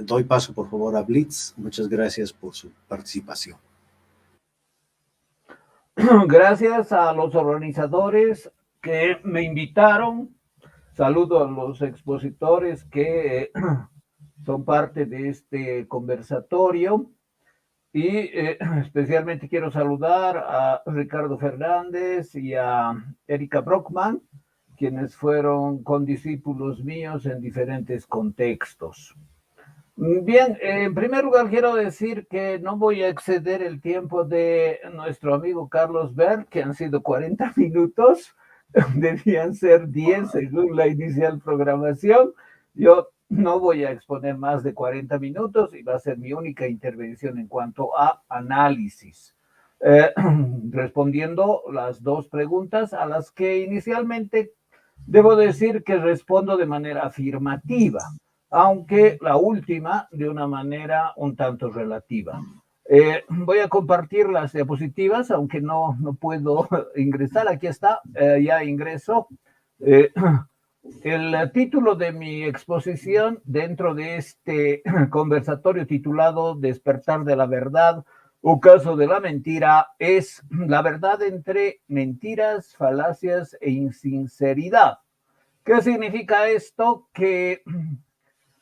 doy paso, por favor, a Blitz. Muchas gracias por su participación. Gracias a los organizadores que me invitaron. Saludo a los expositores que son parte de este conversatorio. Y especialmente quiero saludar a Ricardo Fernández y a Erika Brockman, quienes fueron condiscípulos míos en diferentes contextos. Bien, en primer lugar quiero decir que no voy a exceder el tiempo de nuestro amigo Carlos Bert, que han sido 40 minutos, debían ser 10 según la inicial programación. Yo no voy a exponer más de 40 minutos y va a ser mi única intervención en cuanto a análisis, respondiendo las dos preguntas a las que inicialmente debo decir que respondo de manera afirmativa, aunque la última de una manera un tanto relativa. Voy a compartir las diapositivas, aunque no puedo ingresar. Aquí está, ya ingreso. El título de mi exposición dentro de este conversatorio titulado Despertar de la verdad o caso de la mentira es la verdad entre mentiras, falacias e insinceridad. ¿Qué significa esto? Que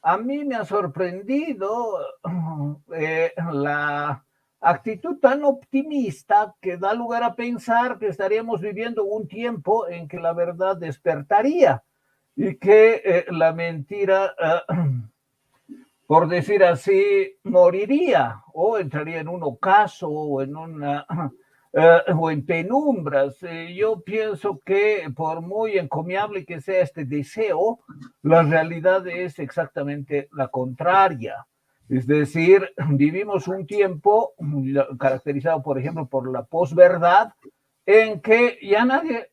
a mí me ha sorprendido la actitud tan optimista que da lugar a pensar que estaríamos viviendo un tiempo en que la verdad despertaría y que la mentira, por decir así, moriría o entraría en un ocaso o en una... o en penumbras. Yo pienso que por muy encomiable que sea este deseo, la realidad es exactamente la contraria. Es decir, vivimos un tiempo caracterizado, por ejemplo, por la posverdad, en que ya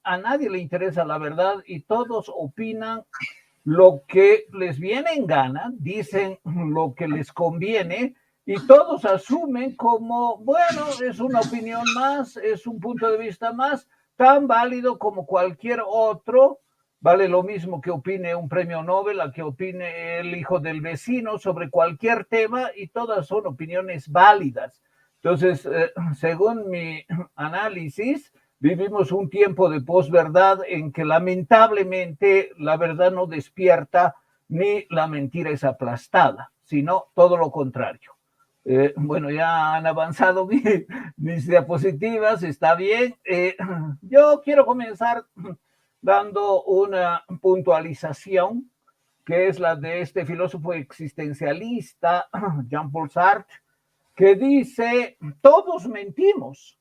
a nadie le interesa la verdad y todos opinan lo que les viene en gana, dicen lo que les conviene, y todos asumen como, bueno, es una opinión más, es un punto de vista más, tan válido como cualquier otro. Vale lo mismo que opine un premio Nobel, a que opine el hijo del vecino sobre cualquier tema, y todas son opiniones válidas. Entonces, según mi análisis, vivimos un tiempo de posverdad en que lamentablemente la verdad no despierta ni la mentira es aplastada, sino todo lo contrario. Bueno, ya han avanzado mis diapositivas, está bien. Yo quiero comenzar dando una puntualización, que es la de este filósofo existencialista, Jean-Paul Sartre, que dice, todos mentimos,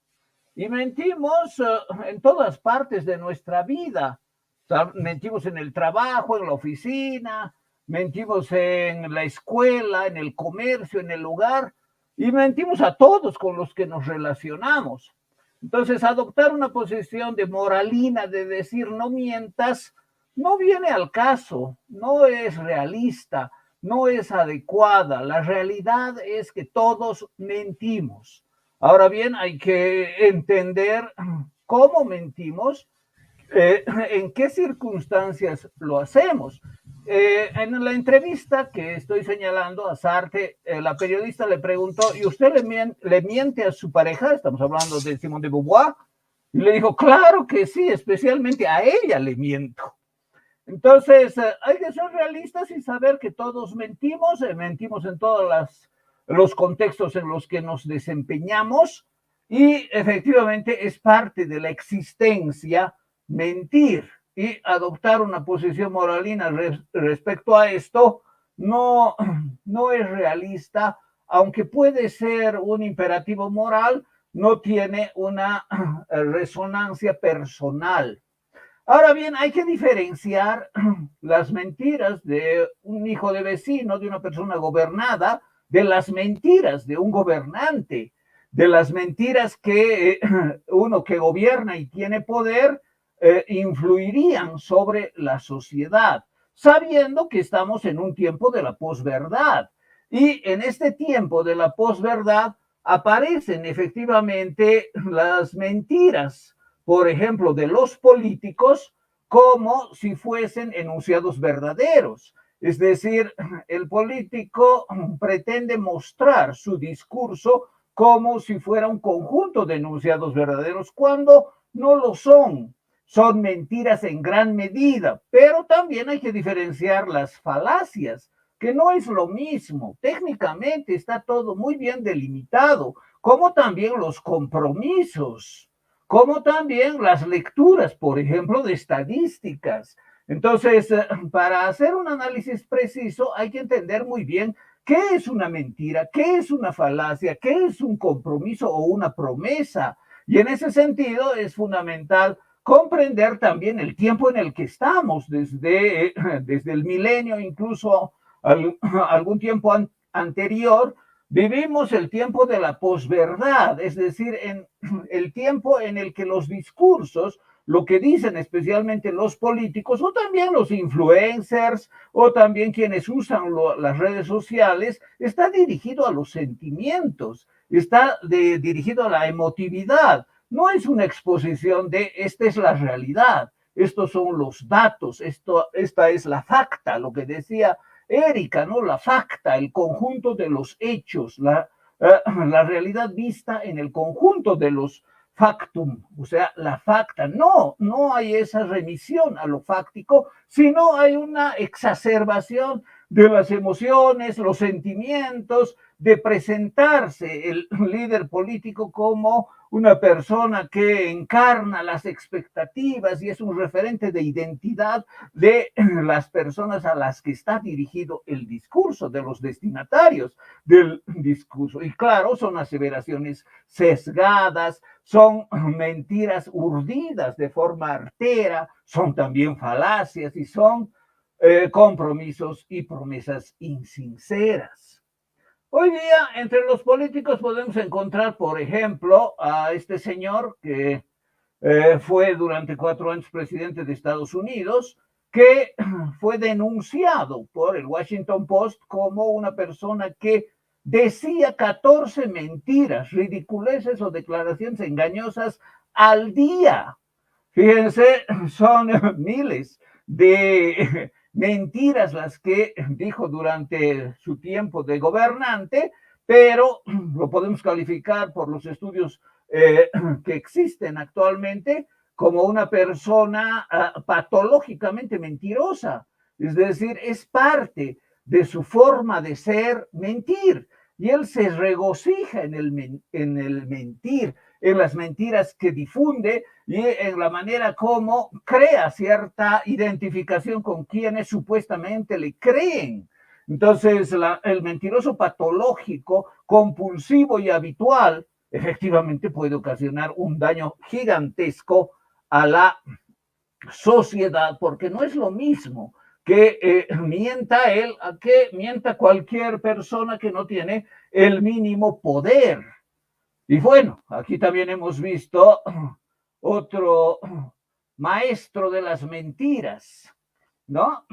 y mentimos en todas partes de nuestra vida. O sea, mentimos en el trabajo, en la oficina, mentimos en la escuela, en el comercio, en el hogar, y mentimos a todos con los que nos relacionamos. Entonces, adoptar una posición de moralina, de decir no mientas, no viene al caso, no es realista, no es adecuada. La realidad es que todos mentimos. Ahora bien, hay que entender cómo mentimos, en qué circunstancias lo hacemos. En la entrevista que estoy señalando a Sartre, la periodista le preguntó, ¿y usted le miente a su pareja? Estamos hablando de Simone de Beauvoir. Y le dijo, claro que sí, especialmente a ella le miento. Entonces, hay que ser realistas y saber que todos mentimos en todos los contextos en los que nos desempeñamos, y efectivamente es parte de la existencia mentir, y adoptar una posición moralina respecto a esto no es realista, aunque puede ser un imperativo moral, no tiene una resonancia personal. Ahora bien, hay que diferenciar las mentiras de un hijo de vecino, de una persona gobernada, de las mentiras de un gobernante, de las mentiras que uno que gobierna y tiene poder influirían sobre la sociedad, sabiendo que estamos en un tiempo de la posverdad. Y en este tiempo de la posverdad aparecen efectivamente las mentiras, por ejemplo, de los políticos, como si fuesen enunciados verdaderos. Es decir, el político pretende mostrar su discurso como si fuera un conjunto de enunciados verdaderos, cuando no lo son. Son mentiras en gran medida, pero también hay que diferenciar las falacias, que no es lo mismo. Técnicamente está todo muy bien delimitado, como también los compromisos, como también las lecturas, por ejemplo, de estadísticas. Entonces, para hacer un análisis preciso hay que entender muy bien qué es una mentira, qué es una falacia, qué es un compromiso o una promesa. Y en ese sentido es fundamental comprender también el tiempo en el que estamos, desde el milenio, incluso algún tiempo anterior, vivimos el tiempo de la posverdad, es decir, en el tiempo en el que los discursos, lo que dicen especialmente los políticos o también los influencers o también quienes usan las redes sociales, está dirigido a los sentimientos, está dirigido a la emotividad. No es una exposición de esta es la realidad, estos son los datos, esta es la facta, lo que decía Erika, ¿no? La facta, el conjunto de los hechos, la realidad vista en el conjunto de los factum, o sea, la facta. No, no hay esa remisión a lo fáctico, sino hay una exacerbación de las emociones, los sentimientos, de presentarse el líder político como una persona que encarna las expectativas y es un referente de identidad de las personas a las que está dirigido el discurso, de los destinatarios del discurso. Y claro, son aseveraciones sesgadas, son mentiras urdidas de forma artera, son también falacias y son compromisos y promesas insinceras. Hoy día, entre los políticos podemos encontrar, por ejemplo, a este señor que fue durante 4 años presidente de Estados Unidos, que fue denunciado por el Washington Post como una persona que decía 14 mentiras, ridiculeces o declaraciones engañosas al día. Fíjense, son miles de mentiras las que dijo durante su tiempo de gobernante, pero lo podemos calificar por los estudios que existen actualmente como una persona patológicamente mentirosa. Es decir, es parte de su forma de ser mentir. Y él se regocija en el mentir, en las mentiras que difunde y en la manera como crea cierta identificación con quienes supuestamente le creen. Entonces, el mentiroso patológico, compulsivo y habitual, efectivamente puede ocasionar un daño gigantesco a la sociedad, porque no es lo mismo que mienta él a que mienta cualquier persona que no tiene el mínimo poder. Y bueno, aquí también hemos visto otro maestro de las mentiras, ¿no?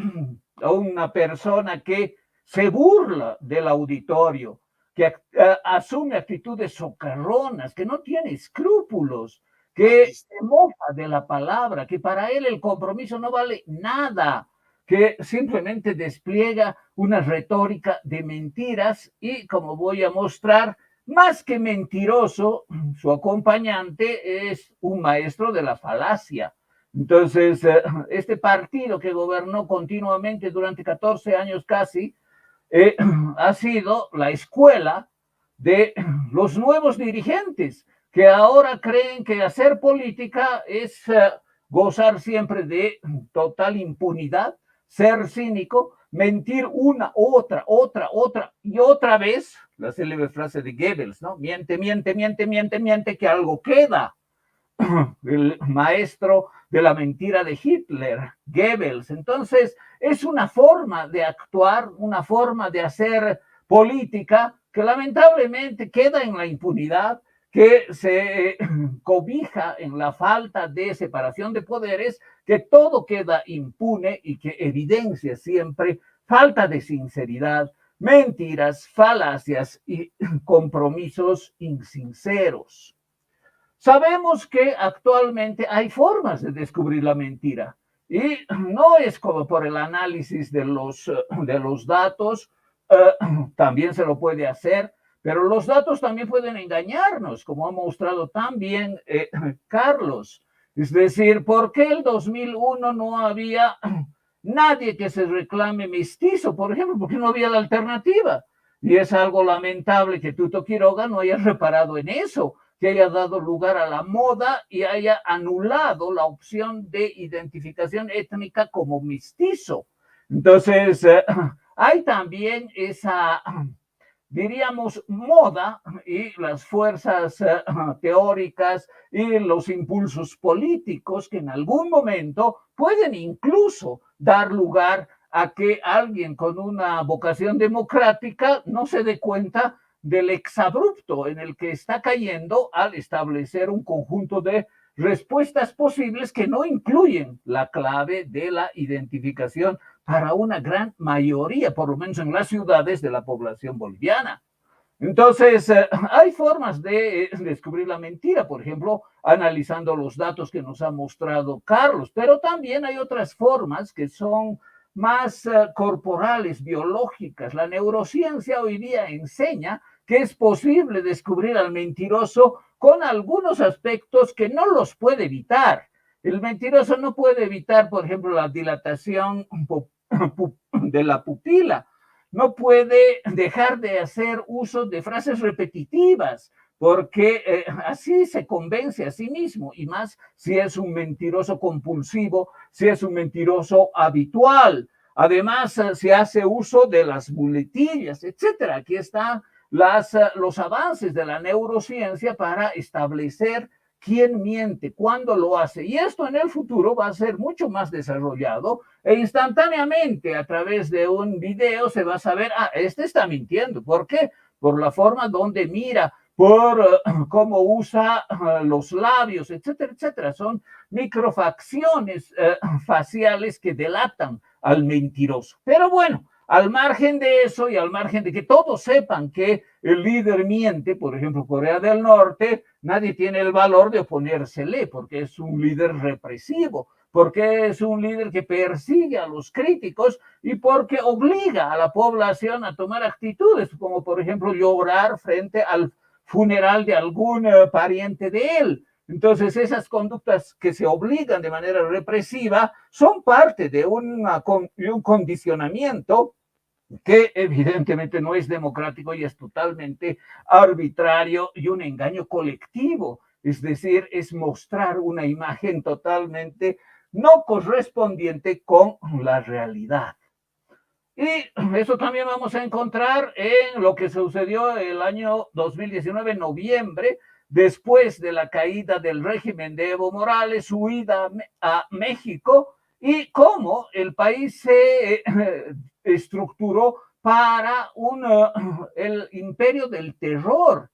A una persona que se burla del auditorio, que asume actitudes socarronas, que no tiene escrúpulos, que se mofa de la palabra, que para él el compromiso no vale nada, que simplemente despliega una retórica de mentiras y, como voy a mostrar, más que mentiroso, su acompañante es un maestro de la falacia. Entonces, este partido que gobernó continuamente durante 14 años casi, ha sido la escuela de los nuevos dirigentes que ahora creen que hacer política es gozar siempre de total impunidad, ser cínico, mentir una, otra y otra vez, la célebre frase de Goebbels, ¿no? Miente, miente, miente, miente, miente, que algo queda. El maestro de la mentira de Hitler, Goebbels. Entonces, es una forma de actuar, una forma de hacer política que lamentablemente queda en la impunidad, que se cobija en la falta de separación de poderes, que todo queda impune y que evidencia siempre falta de sinceridad, mentiras, falacias y compromisos insinceros. Sabemos que actualmente hay formas de descubrir la mentira Y no es como por el análisis de los datos, también se lo puede hacer, pero los datos también pueden engañarnos, como ha mostrado también Carlos. Es decir, ¿por qué el 2001 no había nadie que se reclame mestizo, por ejemplo? Porque no había la alternativa. Y es algo lamentable que Tuto Quiroga no haya reparado en eso, que haya dado lugar a la moda y haya anulado la opción de identificación étnica como mestizo. Entonces, hay también esa, diríamos, moda y las fuerzas teóricas y los impulsos políticos que en algún momento pueden incluso dar lugar a que alguien con una vocación democrática no se dé cuenta del exabrupto en el que está cayendo al establecer un conjunto de respuestas posibles que no incluyen la clave de la identificación para una gran mayoría, por lo menos en las ciudades, de la población boliviana. Entonces, hay formas de descubrir la mentira, por ejemplo, analizando los datos que nos ha mostrado Carlos, pero también hay otras formas que son más corporales, biológicas. La neurociencia hoy día enseña que es posible descubrir al mentiroso con algunos aspectos que no los puede evitar. El mentiroso no puede evitar, por ejemplo, la dilatación de la pupila, no puede dejar de hacer uso de frases repetitivas, porque así se convence a sí mismo, y más si es un mentiroso compulsivo, si es un mentiroso habitual. Además, se hace uso de las muletillas, etcétera. Aquí están los avances de la neurociencia para establecer quién miente, cuándo lo hace. Y esto en el futuro va a ser mucho más desarrollado e instantáneamente a través de un video se va a saber, este está mintiendo. ¿Por qué? Por la forma donde mira, por cómo usa los labios, etcétera, etcétera. Son microfacciones faciales que delatan al mentiroso. Pero bueno, al margen de eso y al margen de que todos sepan que el líder miente, por ejemplo, Corea del Norte, nadie tiene el valor de oponérsele porque es un líder represivo, porque es un líder que persigue a los críticos y porque obliga a la población a tomar actitudes, como por ejemplo llorar frente al funeral de algún pariente de él. Entonces, esas conductas que se obligan de manera represiva son parte de un condicionamiento que evidentemente no es democrático y es totalmente arbitrario y un engaño colectivo. Es decir, es mostrar una imagen totalmente no correspondiente con la realidad. Y eso también vamos a encontrar en lo que sucedió el año 2019, en noviembre, después de la caída del régimen de Evo Morales, su huida a México, y cómo el país se estructuró para el imperio del terror,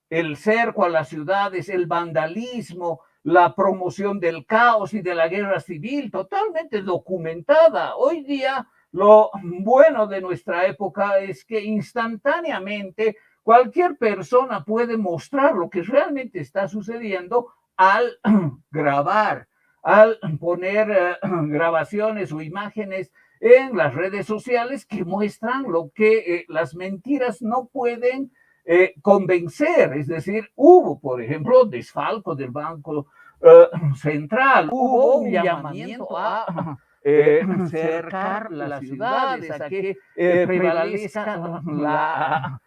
el cerco a las ciudades, el vandalismo, la promoción del caos y de la guerra civil, totalmente documentada. Hoy día, lo bueno de nuestra época es que instantáneamente cualquier persona puede mostrar lo que realmente está sucediendo al grabar, al poner grabaciones o imágenes en las redes sociales que muestran lo que las mentiras no pueden convencer. Es decir, hubo, por ejemplo, desfalco del Banco Central, hubo un llamamiento a cercar las ciudades, a que prevalezca la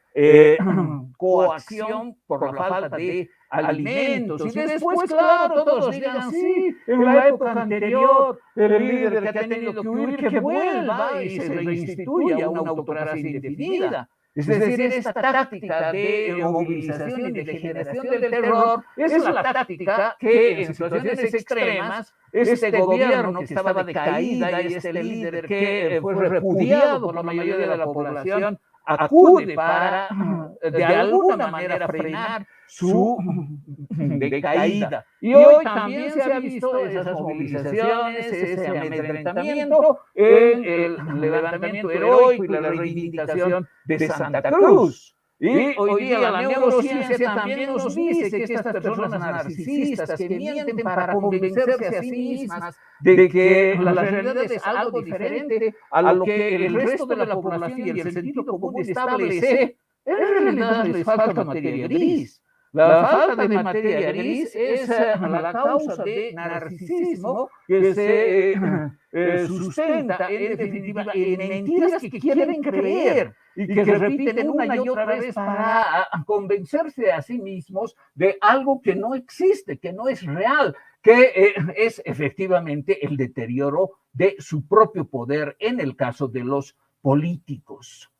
coacción por la falta de alimentos. Y después, claro, todos digan, sí, en la época anterior, el líder que ha tenido que huir, que vuelva y se reinstituya una autocracia indefinida. Es decir, esta táctica de movilización y de generación del terror es la táctica que en situaciones extremas este gobierno que estaba de caída y este líder que fue repudiado por la mayoría de la población acude para de alguna manera frenar su decaída. Y hoy también se ha visto esas movilizaciones, ese amedrentamiento en el levantamiento heroico y la reivindicación de Santa Cruz. Y hoy día la neurociencia también nos dice que estas personas narcisistas que mienten para convencerse a sí mismas de que la realidad es algo diferente a lo que el resto de la población y el sentido común establece, en realidad les falta materia gris. La falta de materia gris es la causa de narcisismo que se sustenta en definitiva en mentiras que quieren creer y que repiten una y otra vez para convencerse a sí mismos de algo que no existe, que no es real, que es efectivamente el deterioro de su propio poder en el caso de los políticos.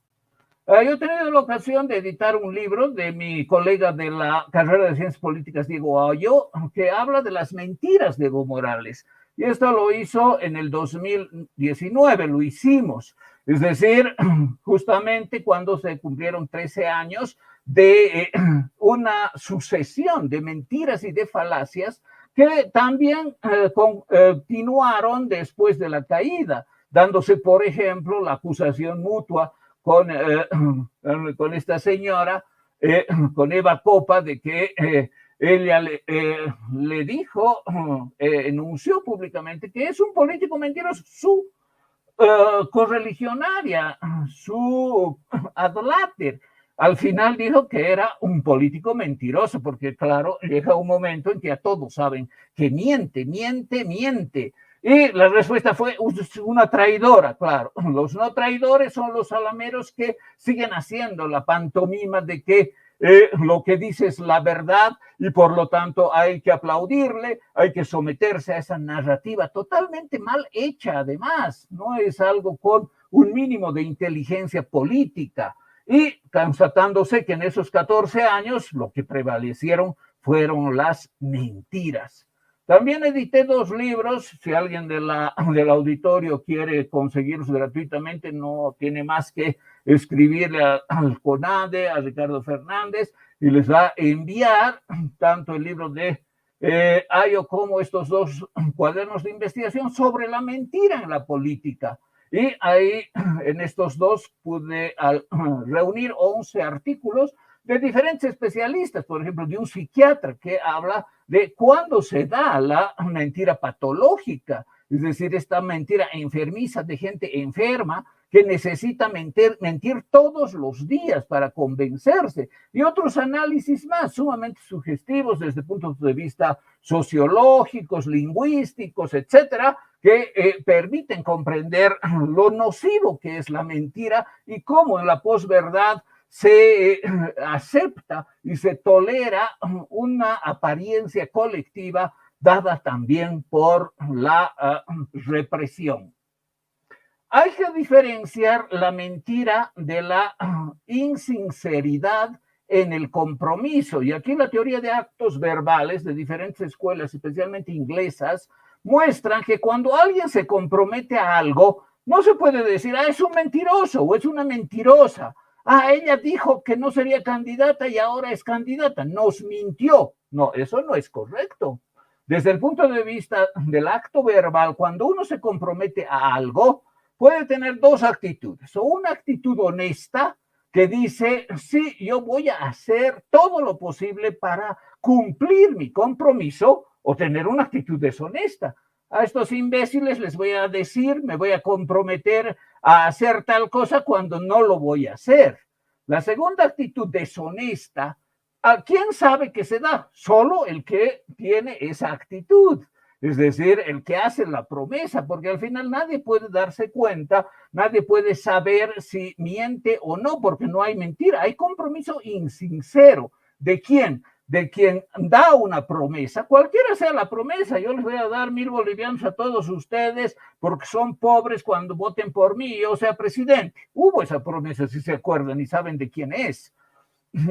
Yo he tenido la ocasión de editar un libro de mi colega de la carrera de Ciencias Políticas, Diego Ayo, que habla de las mentiras de Evo Morales. Y esto lo hizo en el 2019, lo hicimos. Es decir, justamente cuando se cumplieron 13 años de una sucesión de mentiras y de falacias que también continuaron después de la caída, dándose, por ejemplo, la acusación mutua con esta señora, con Eva Copa, de que ella le dijo, enunció públicamente que es un político mentiroso, su correligionaria, su adláter. Al final dijo que era un político mentiroso, porque claro, llega un momento en que a todos saben que miente. Y la respuesta fue una traidora, claro. Los no traidores son los salameros que siguen haciendo la pantomima de que lo que dice es la verdad y por lo tanto hay que aplaudirle, hay que someterse a esa narrativa totalmente mal hecha además, no es algo con un mínimo de inteligencia política. Y constatándose que en esos 14 años lo que prevalecieron fueron las mentiras. También edité 2 libros, si alguien del auditorio quiere conseguirlos gratuitamente, no tiene más que escribirle al CONADE, a Ricardo Fernández, y les va a enviar tanto el libro de Ayo como estos 2 cuadernos de investigación sobre la mentira en la política. Y ahí, en estos 2, pude reunir 11 artículos de diferentes especialistas, por ejemplo, de un psiquiatra que habla de cuándo se da la mentira patológica, es decir, esta mentira enfermiza de gente enferma que necesita mentir todos los días para convencerse, y otros análisis más sumamente sugestivos desde puntos de vista sociológicos, lingüísticos, etcétera, que permiten comprender lo nocivo que es la mentira y cómo en la posverdad se acepta y se tolera una apariencia colectiva dada también por la represión. Hay que diferenciar la mentira de la insinceridad en el compromiso, y aquí la teoría de actos verbales de diferentes escuelas, especialmente inglesas, muestran que cuando alguien se compromete a algo, no se puede decir, es un mentiroso o es una mentirosa. Ella dijo que no sería candidata y ahora es candidata, nos mintió. No, eso no es correcto. Desde el punto de vista del acto verbal, cuando uno se compromete a algo, puede tener 2 actitudes, o una actitud honesta que dice, sí, yo voy a hacer todo lo posible para cumplir mi compromiso, o tener una actitud deshonesta. A estos imbéciles les voy a decir, me voy a comprometer a hacer tal cosa cuando no lo voy a hacer. La segunda actitud deshonesta, ¿a quién sabe que se da? Solo el que tiene esa actitud. Es decir, el que hace la promesa, porque al final nadie puede darse cuenta, nadie puede saber si miente o no, porque no hay mentira, hay compromiso insincero. ¿De quién? De quien da una promesa, cualquiera sea la promesa. Yo les voy a dar 1,000 bolivianos a todos ustedes porque son pobres cuando voten por mí y yo sea presidente. Hubo esa promesa, si se acuerdan y saben de quién es.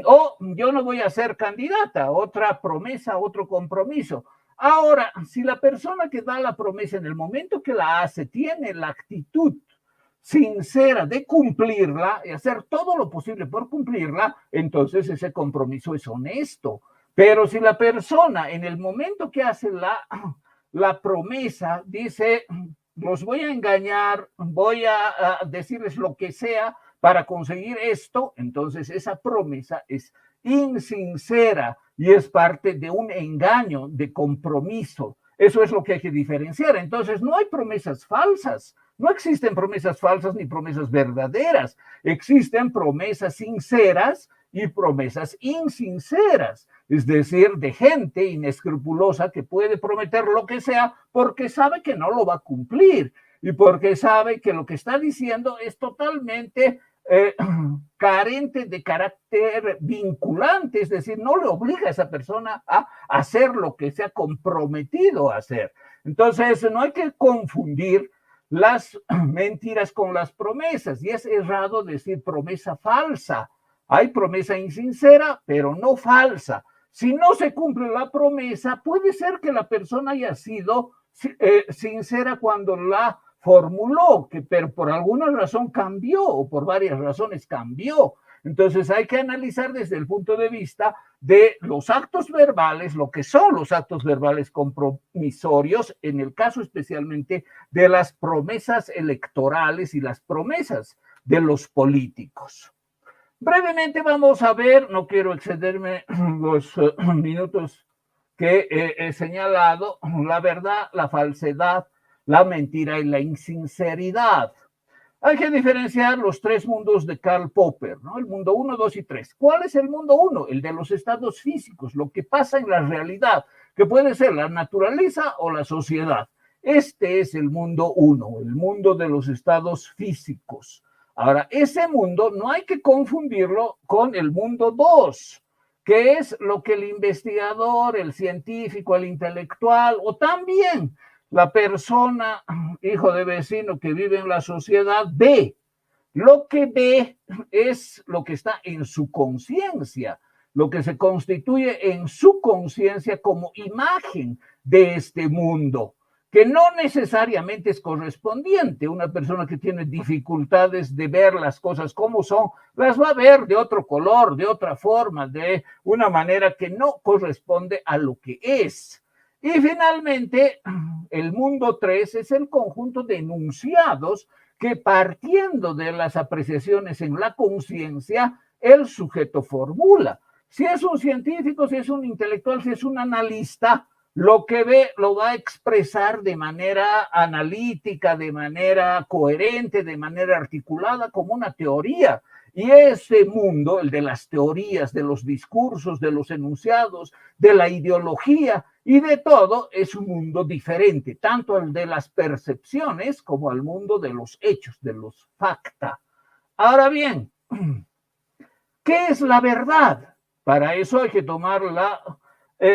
O yo no voy a ser candidata, otra promesa, otro compromiso. Ahora, si la persona que da la promesa en el momento que la hace tiene la actitud sincera de cumplirla y hacer todo lo posible por cumplirla, entonces ese compromiso es honesto. Pero si la persona en el momento que hace la promesa dice, los voy a engañar, voy a decirles lo que sea para conseguir esto, entonces esa promesa es insincera y es parte de un engaño, de compromiso. Eso es lo que hay que diferenciar. Entonces, no hay promesas falsas. No existen promesas falsas ni promesas verdaderas. Existen promesas sinceras y promesas insinceras. Es decir, de gente inescrupulosa que puede prometer lo que sea porque sabe que no lo va a cumplir y porque sabe que lo que está diciendo es totalmente carente de carácter vinculante, es decir, no le obliga a esa persona a hacer lo que se ha comprometido a hacer. Entonces, no hay que confundir las mentiras con las promesas, y es errado decir promesa falsa. Hay promesa insincera, pero no falsa. Si no se cumple la promesa, puede ser que la persona haya sido sincera cuando la formuló, pero por alguna razón cambió o por varias razones cambió. Entonces hay que analizar desde el punto de vista de los actos verbales, lo que son los actos verbales compromisorios, en el caso especialmente de las promesas electorales y las promesas de los políticos. Brevemente vamos a ver, no quiero excederme los minutos que he señalado, la verdad, la falsedad, la mentira y la insinceridad. Hay que diferenciar los tres mundos de Karl Popper, ¿no? El mundo 1, 2 y 3. ¿Cuál es el mundo 1? El de los estados físicos, lo que pasa en la realidad, que puede ser la naturaleza o la sociedad. Este es el mundo 1, el mundo de los estados físicos. Ahora, ese mundo no hay que confundirlo con el mundo 2, que es lo que el investigador, el científico, el intelectual o también la persona, hijo de vecino que vive en la sociedad, ve. Lo que ve es lo que está en su conciencia, lo que se constituye en su conciencia como imagen de este mundo, que no necesariamente es correspondiente. Una persona que tiene dificultades de ver las cosas como son, las va a ver de otro color, de otra forma, de una manera que no corresponde a lo que es. Y finalmente, el mundo 3 es el conjunto de enunciados que, partiendo de las apreciaciones en la conciencia, el sujeto formula. Si es un científico, si es un intelectual, si es un analista, lo que ve lo va a expresar de manera analítica, de manera coherente, de manera articulada, como una teoría. Y ese mundo, el de las teorías, de los discursos, de los enunciados, de la ideología y de todo, es un mundo diferente, tanto al de las percepciones como al mundo de los hechos, de los facta. Ahora bien, ¿qué es la verdad? Para eso hay que tomar la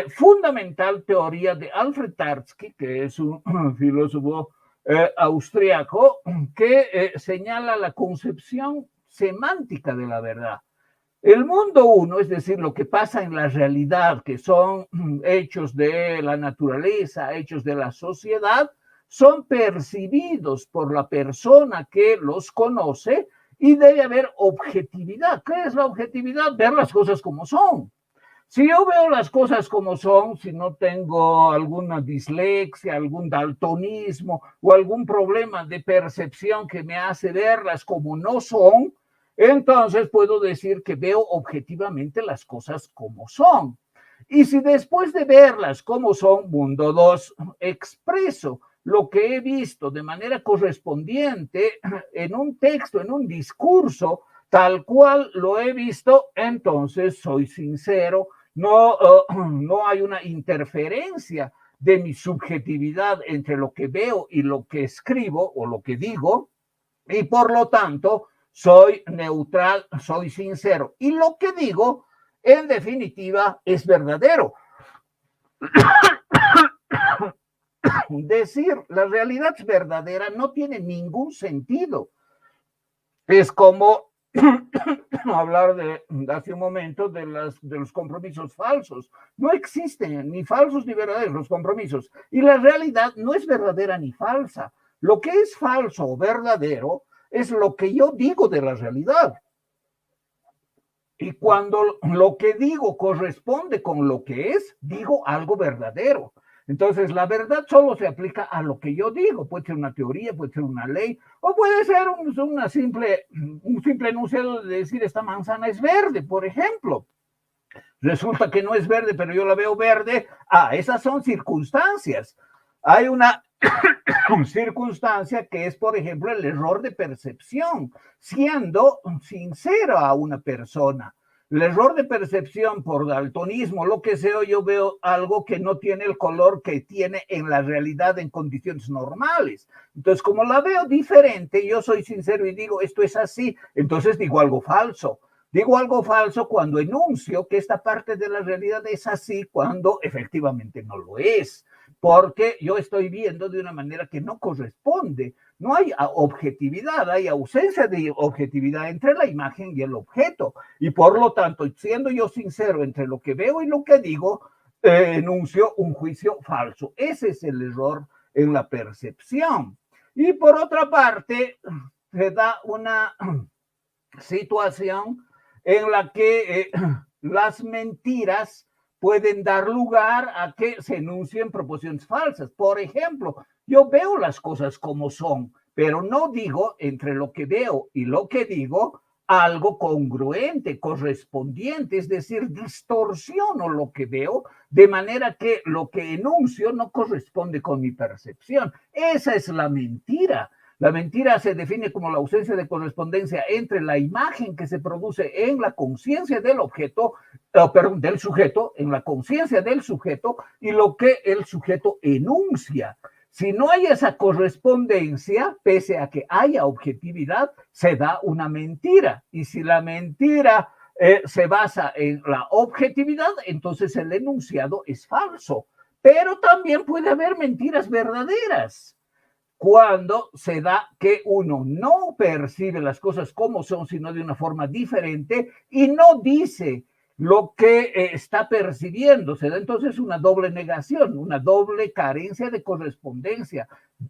fundamental teoría de Alfred Tarski, que es un filósofo austriaco, que señala la concepción semántica de la verdad. El mundo 1, es decir, lo que pasa en la realidad, que son hechos de la naturaleza, hechos de la sociedad, son percibidos por la persona que los conoce y debe haber objetividad. ¿Qué es la objetividad? Ver las cosas como son. Si yo veo las cosas como son, si no tengo alguna dislexia, algún daltonismo o algún problema de percepción que me hace verlas como no son, entonces puedo decir que veo objetivamente las cosas como son. Y si después de verlas como son, mundo 2, expreso lo que he visto de manera correspondiente en un texto, en un discurso, tal cual lo he visto, entonces soy sincero. No hay una interferencia de mi subjetividad entre lo que veo y lo que escribo o lo que digo, y por lo tanto soy neutral, soy sincero. Y lo que digo, en definitiva, es verdadero. Decir la realidad es verdadera no tiene ningún sentido. Es como hablar de hace un momento de los compromisos falsos. No existen ni falsos ni verdaderos los compromisos. Y la realidad no es verdadera ni falsa. Lo que es falso o verdadero es lo que yo digo de la realidad. Y cuando lo que digo corresponde con lo que es, digo algo verdadero. Entonces, la verdad solo se aplica a lo que yo digo. Puede ser una teoría, puede ser una ley, o puede ser un simple enunciado de decir esta manzana es verde, por ejemplo. Resulta que no es verde, pero yo la veo verde. Esas son circunstancias. Hay una circunstancia que es, por ejemplo, el error de percepción, siendo sincero a una persona. El error de percepción por daltonismo, lo que sea, yo veo algo que no tiene el color que tiene en la realidad en condiciones normales. Entonces, como la veo diferente, yo soy sincero y digo, esto es así, entonces digo algo falso. Digo algo falso cuando enuncio que esta parte de la realidad es así, cuando efectivamente no lo es, porque yo estoy viendo de una manera que no corresponde. No hay objetividad, hay ausencia de objetividad entre la imagen y el objeto. Y por lo tanto, siendo yo sincero entre lo que veo y lo que digo, enuncio un juicio falso. Ese es el error en la percepción. Y por otra parte, se da una situación en la que las mentiras pueden dar lugar a que se enuncien proposiciones falsas. Por ejemplo, yo veo las cosas como son, pero no digo entre lo que veo y lo que digo algo congruente, correspondiente, es decir, distorsiono lo que veo de manera que lo que enuncio no corresponde con mi percepción. Esa es la mentira. La mentira se define como la ausencia de correspondencia entre la imagen que se produce en la conciencia del objeto, perdón, del sujeto, en la conciencia del sujeto y lo que el sujeto enuncia. Si no hay esa correspondencia, pese a que haya objetividad, se da una mentira. Y si la mentira se basa en la objetividad, entonces el enunciado es falso. Pero también puede haber mentiras verdaderas, cuando se da que uno no percibe las cosas como son, sino de una forma diferente y no dice lo que está percibiendo. Se da entonces una doble negación, una doble carencia de correspondencia.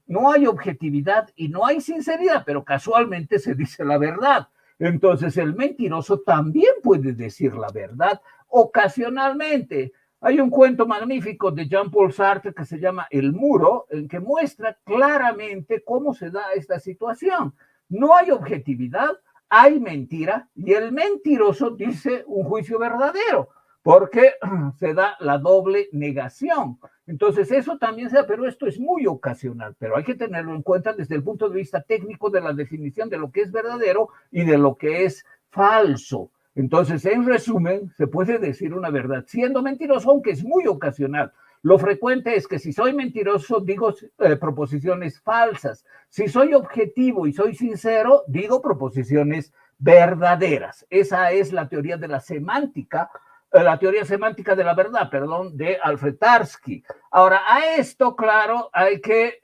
No hay objetividad y no hay sinceridad, pero casualmente se dice la verdad. Entonces el mentiroso también puede decir la verdad ocasionalmente. Hay un cuento magnífico de Jean-Paul Sartre que se llama El Muro, en que muestra claramente cómo se da esta situación. No hay objetividad, hay mentira, y el mentiroso dice un juicio verdadero, porque se da la doble negación. Entonces eso también se da, pero esto es muy ocasional, pero hay que tenerlo en cuenta desde el punto de vista técnico de la definición de lo que es verdadero y de lo que es falso. Entonces, en resumen, se puede decir una verdad siendo mentiroso, aunque es muy ocasional. Lo frecuente es que si soy mentiroso, digo proposiciones falsas. Si soy objetivo y soy sincero, digo proposiciones verdaderas. Esa es la teoría de la semántica, la teoría semántica de la verdad, perdón, de Alfred Tarski. Ahora, a esto, claro, hay que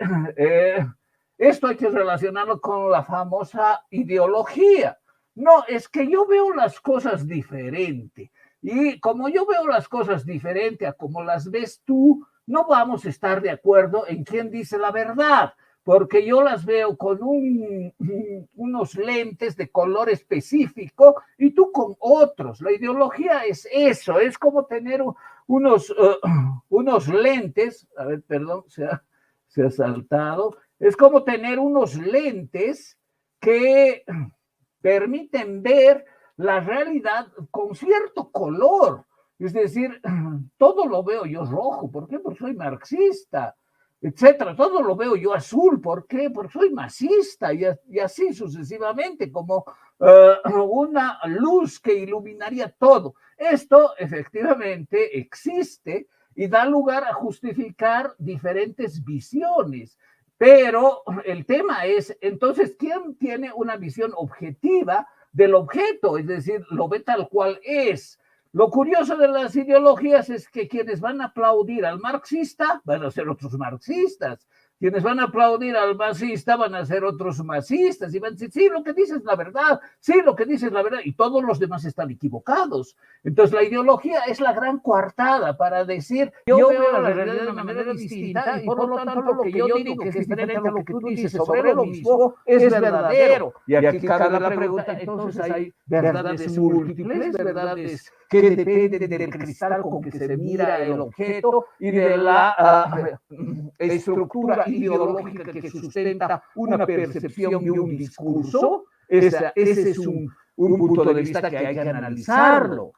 relacionarlo con la famosa ideología. No, es que yo veo las cosas diferente. Y como yo veo las cosas diferente a como las ves tú, no vamos a estar de acuerdo en quién dice la verdad, porque yo las veo con unos lentes de color específico y tú con otros. La ideología es eso, es como tener unos lentes, a ver, perdón, se ha saltado, es como tener unos lentes que permiten ver la realidad con cierto color. Es decir, todo lo veo yo rojo. ¿Por qué? Porque soy marxista, etcétera. Todo lo veo yo azul. ¿Por qué? Porque soy masista y así sucesivamente, como una luz que iluminaría todo. Esto efectivamente existe y da lugar a justificar diferentes visiones. Pero el tema es, entonces, ¿quién tiene una visión objetiva del objeto? Es decir, lo ve tal cual es. Lo curioso de las ideologías es que quienes van a aplaudir al marxista van a ser otros marxistas, quienes van a aplaudir al masista van a ser otros masistas y van a decir, sí, lo que dices es la verdad, sí, lo que dices es la verdad, y todos los demás están equivocados. Entonces la ideología es la gran coartada para decir, yo veo la realidad de una manera distinta y por lo tanto lo que yo digo que es diferente a lo que tú dices sobre lo mismo es verdadero. Y aquí cabe la pregunta, entonces hay verdades múltiples, verdades que dependen del cristal con que se mira el objeto y de la estructura ideológica que sustenta una percepción y un discurso. Ese es un punto de vista que hay que analizarlo.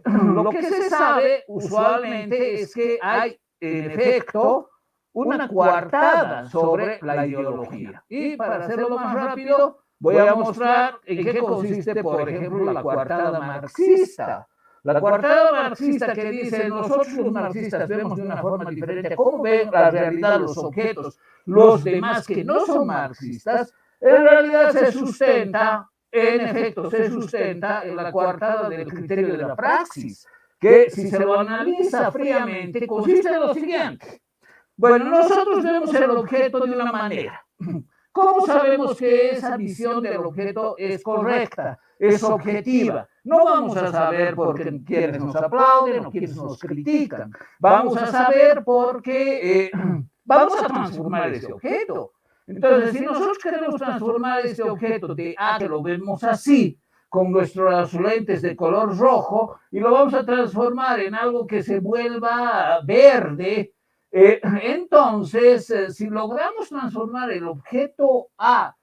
Lo que se sabe usualmente es que hay, en efecto, una coartada sobre la ideología. Y para hacerlo más rápido, voy a mostrar en qué consiste, por ejemplo, la coartada marxista. La coartada marxista que dice, nosotros los marxistas vemos de una forma diferente cómo ven la realidad los objetos, los demás que no son marxistas, en realidad se sustenta, en efecto, se sustenta en la coartada del criterio de la praxis, que si se lo analiza fríamente consiste en lo siguiente. Bueno, nosotros vemos el objeto de una manera. ¿Cómo sabemos que esa visión del objeto es correcta, es objetiva? No vamos a saber por quienes nos aplauden o quienes nos critican. Vamos a saber porque vamos a transformar ese objeto. Entonces, si nosotros queremos transformar ese objeto de que lo vemos así, con nuestros lentes de color rojo, y lo vamos a transformar en algo que se vuelva verde, entonces, si logramos transformar el objeto A,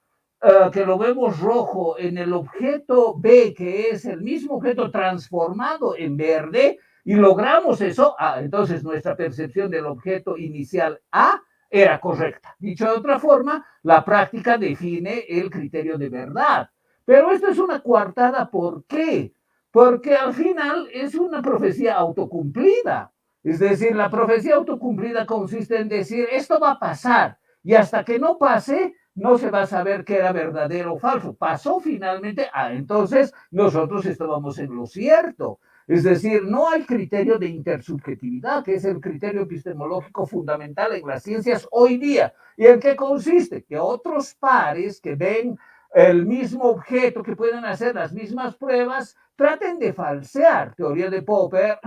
que lo vemos rojo, en el objeto B, que es el mismo objeto transformado en verde, y logramos eso, entonces nuestra percepción del objeto inicial A era correcta. Dicho de otra forma, la práctica define el criterio de verdad. Pero esto es una coartada, ¿por qué? Porque al final es una profecía autocumplida. Es decir, la profecía autocumplida consiste en decir, esto va a pasar, y hasta que no pase, no se va a saber qué era verdadero o falso. Pasó finalmente, entonces nosotros estábamos en lo cierto. Es decir, no hay criterio de intersubjetividad, que es el criterio epistemológico fundamental en las ciencias hoy día. ¿Y en qué consiste? Que otros pares que ven el mismo objeto, que pueden hacer las mismas pruebas, traten de falsear, teoría de Popper,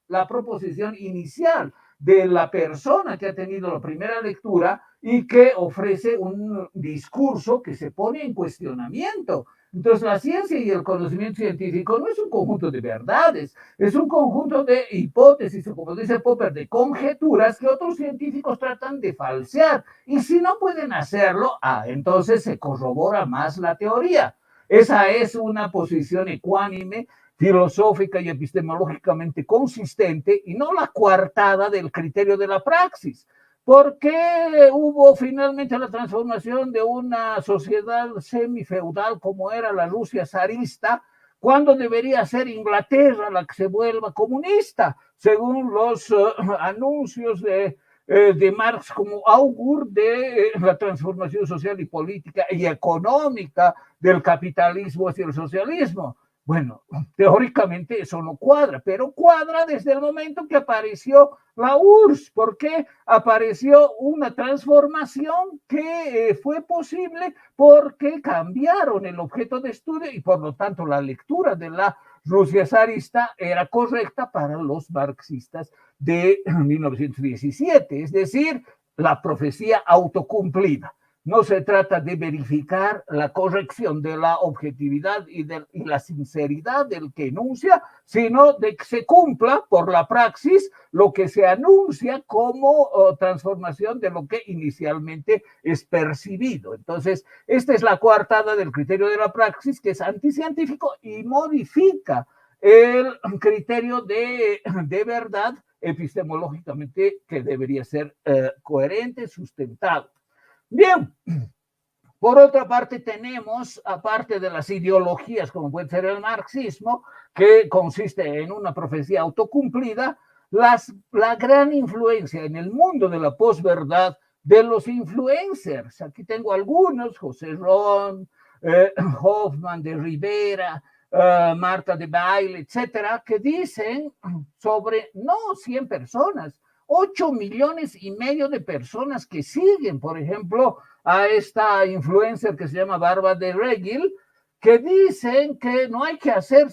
la proposición inicial de la persona que ha tenido la primera lectura y que ofrece un discurso que se pone en cuestionamiento. Entonces, la ciencia y el conocimiento científico no es un conjunto de verdades, es un conjunto de hipótesis, o como dice Popper, de conjeturas que otros científicos tratan de falsear. Y si no pueden hacerlo, entonces se corrobora más la teoría. Esa es una posición ecuánime, filosófica y epistemológicamente consistente, y no la coartada del criterio de la praxis. ¿Por qué hubo finalmente la transformación de una sociedad semifeudal como era la Rusia zarista, cuando debería ser Inglaterra la que se vuelva comunista, según los anuncios de Marx como augur de la transformación social y política y económica del capitalismo hacia el socialismo? Bueno, teóricamente eso no cuadra, pero cuadra desde el momento que apareció la URSS, porque apareció una transformación que fue posible porque cambiaron el objeto de estudio y por lo tanto la lectura de la Rusia zarista era correcta para los marxistas de 1917, es decir, la profecía autocumplida. No se trata de verificar la corrección de la objetividad y la sinceridad del que enuncia, sino de que se cumpla por la praxis lo que se anuncia como transformación de lo que inicialmente es percibido. Entonces, esta es la coartada del criterio de la praxis, que es anticientífico y modifica el criterio de verdad epistemológicamente que debería ser coherente, sustentado. Bien, por otra parte tenemos, aparte de las ideologías como puede ser el marxismo, que consiste en una profecía autocumplida, la gran influencia en el mundo de la posverdad de los influencers. Aquí tengo algunos, José Ron, Hoffman de Rivera, Marta de Baile, etcétera, que dicen sobre no 100 personas, 8,5 millones de personas que siguen, por ejemplo, a esta influencer que se llama Barba de Regil, que dicen que no hay que hacer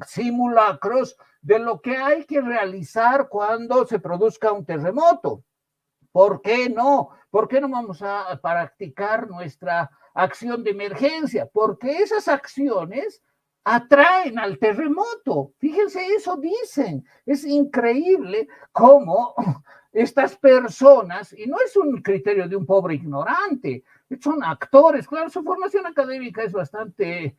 simulacros de lo que hay que realizar cuando se produzca un terremoto. ¿Por qué no? ¿Por qué no vamos a practicar nuestra acción de emergencia? Porque esas acciones atraen al terremoto. Fíjense, eso dicen. Es increíble cómo estas personas, y no es un criterio de un pobre ignorante, son actores, claro, su formación académica es bastante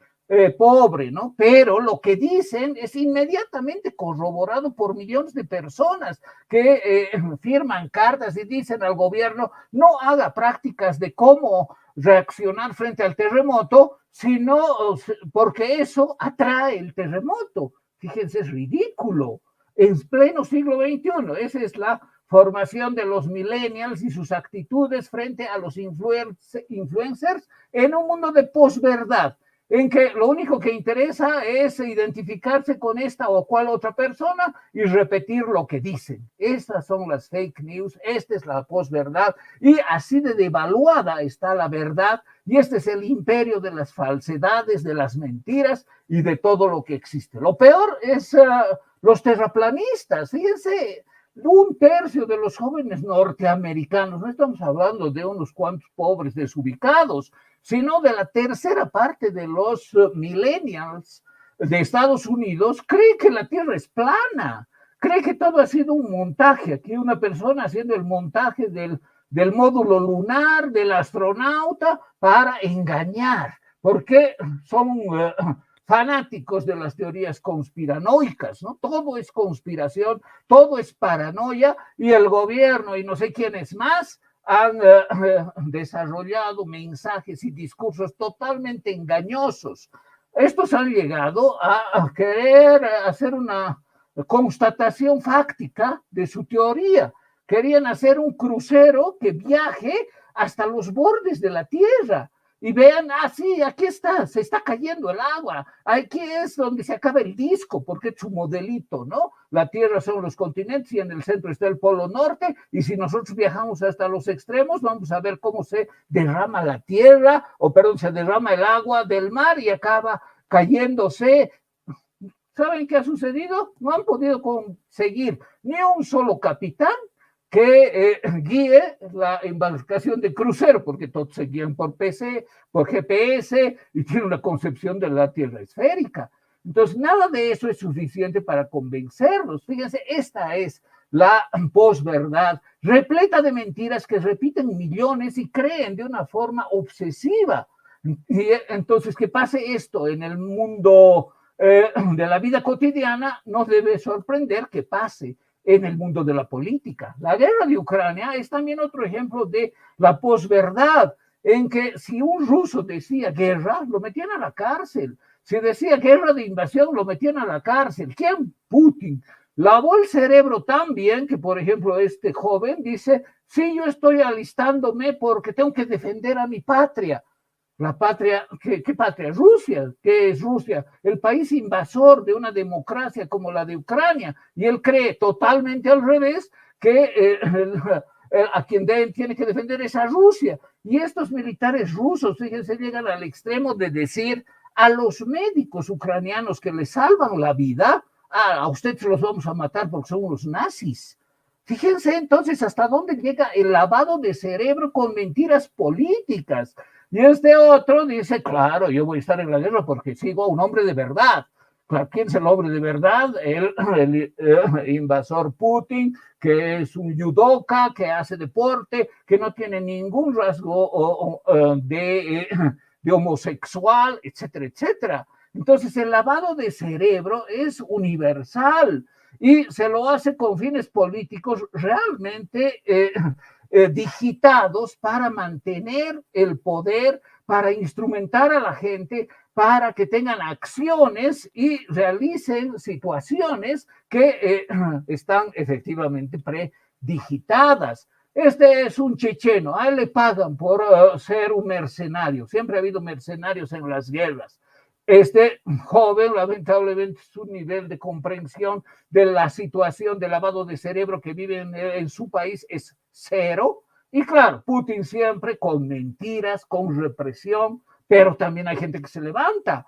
pobre, ¿no? Pero lo que dicen es inmediatamente corroborado por millones de personas que firman cartas y dicen al gobierno no haga prácticas de cómo reaccionar frente al terremoto, sino porque eso atrae el terremoto. Fíjense, es ridículo. En pleno siglo XXI, esa es la formación de los millennials y sus actitudes frente a los influencers en un mundo de posverdad, en que lo único que interesa es identificarse con esta o cual otra persona y repetir lo que dicen. Estas son las fake news, esta es la posverdad, y así de devaluada está la verdad, y este es el imperio de las falsedades, de las mentiras y de todo lo que existe. Lo peor es los terraplanistas. Fíjense, 1/3 de los jóvenes norteamericanos, no estamos hablando de unos cuantos pobres desubicados, sino de la tercera parte de los millennials de Estados Unidos, cree que la Tierra es plana, cree que todo ha sido un montaje. Aquí una persona haciendo el montaje del módulo lunar, del astronauta, para engañar, porque son fanáticos de las teorías conspiranoicas, ¿no? Todo es conspiración, todo es paranoia, y el gobierno y no sé quiénes más han desarrollado mensajes y discursos totalmente engañosos. Estos han llegado a querer hacer una constatación fáctica de su teoría. Querían hacer un crucero que viaje hasta los bordes de la Tierra y vean, sí, aquí está, se está cayendo el agua, aquí es donde se acaba el disco, porque es su modelito, ¿no? La Tierra son los continentes y en el centro está el Polo Norte, y si nosotros viajamos hasta los extremos, vamos a ver cómo se derrama la Tierra, se derrama el agua del mar y acaba cayéndose. ¿Saben qué ha sucedido? No han podido conseguir ni un solo capitán que guíe la embarcación de crucero, porque todos se guían por PC, por GPS, y tienen una concepción de la Tierra esférica. Entonces, nada de eso es suficiente para convencerlos. Fíjense, esta es la posverdad, repleta de mentiras que repiten millones y creen de una forma obsesiva. Y entonces, que pase esto en el mundo de la vida cotidiana, no debe sorprender que pase en el mundo de la política. La guerra de Ucrania es también otro ejemplo de la posverdad, en que si un ruso decía guerra, lo metían a la cárcel. Si decía guerra de invasión, lo metían a la cárcel. ¿Quién? Putin. Lavó el cerebro tan bien que, por ejemplo, este joven dice, sí, yo estoy alistándome porque tengo que defender a mi patria. La patria, ¿qué patria? Rusia. ¿Qué es Rusia? El país invasor de una democracia como la de Ucrania. Y él cree totalmente al revés que a quien tiene que defender es a Rusia. Y estos militares rusos, fíjense, llegan al extremo de decir a los médicos ucranianos que les salvan la vida, a ustedes los vamos a matar porque son unos nazis. Fíjense entonces hasta dónde llega el lavado de cerebro con mentiras políticas. Y este otro dice, claro, yo voy a estar en la guerra porque sigo a un hombre de verdad. Claro, ¿quién es el hombre de verdad? El invasor Putin, que es un judoka, que hace deporte, que no tiene ningún rasgo de homosexual, etcétera, etcétera. Entonces, el lavado de cerebro es universal y se lo hace con fines políticos realmente digitados para mantener el poder, para instrumentar a la gente, para que tengan acciones y realicen situaciones que están efectivamente predigitadas. Este es un checheno, a él le pagan por ser un mercenario, siempre ha habido mercenarios en las guerras. Este joven, lamentablemente, su nivel de comprensión de la situación de lavado de cerebro que vive en su país es cero. Y claro, Putin siempre con mentiras, con represión, pero también hay gente que se levanta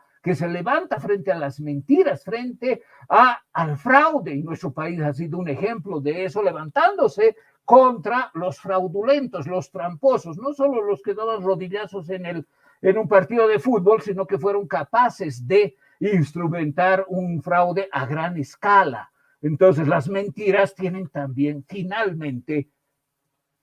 frente a las mentiras, frente al fraude. Y nuestro país ha sido un ejemplo de eso, levantándose contra los fraudulentos, los tramposos, no solo los que daban rodillazos en un partido de fútbol, sino que fueron capaces de instrumentar un fraude a gran escala. Entonces las mentiras tienen también finalmente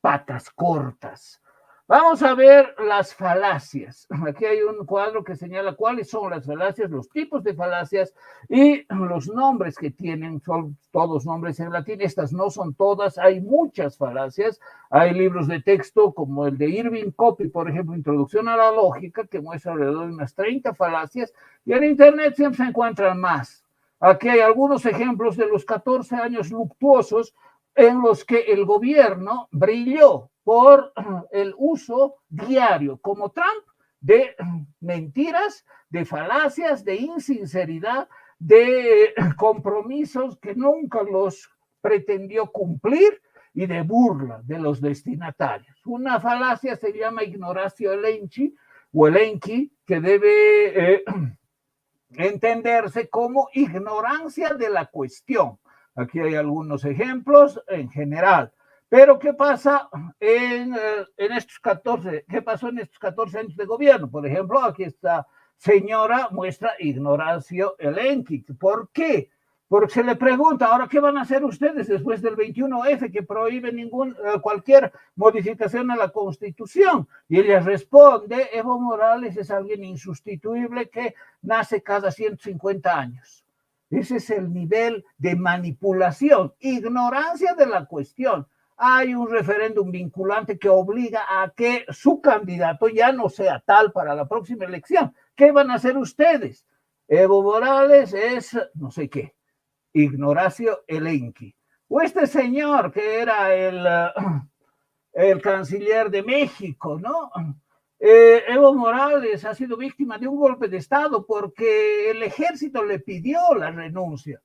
patas cortas. Vamos a ver las falacias. Aquí hay un cuadro que señala cuáles son las falacias, los tipos de falacias y los nombres que tienen. Son todos nombres en latín. Estas no son todas, hay muchas falacias. Hay libros de texto como el de Irving Copy, por ejemplo, Introducción a la Lógica, que muestra alrededor de unas 30 falacias, y en Internet siempre se encuentran más. Aquí hay algunos ejemplos de los 14 años luctuosos en los que el gobierno brilló por el uso diario, como Trump, de mentiras, de falacias, de insinceridad, de compromisos que nunca los pretendió cumplir y de burla de los destinatarios. Una falacia se llama ignoratio elenchi o elenchi, que debe entenderse como ignorancia de la cuestión. Aquí hay algunos ejemplos en general. Pero ¿qué pasa en estos 14? ¿Qué pasó en estos 14 años de gobierno? Por ejemplo, aquí esta señora muestra ignoratio elenchi. ¿Por qué? Porque se le pregunta, ahora, ¿qué van a hacer ustedes después del 21F que prohíbe cualquier modificación a la Constitución? Y ella responde, Evo Morales es alguien insustituible que nace cada 150 años. Ese es el nivel de manipulación, ignorancia de la cuestión. Hay un referéndum vinculante que obliga a que su candidato ya no sea tal para la próxima elección. ¿Qué van a hacer ustedes? Evo Morales es no sé qué. Ignoratio elenchi. O este señor que era el canciller de México, ¿no? Evo Morales ha sido víctima de un golpe de Estado porque el ejército le pidió la renuncia.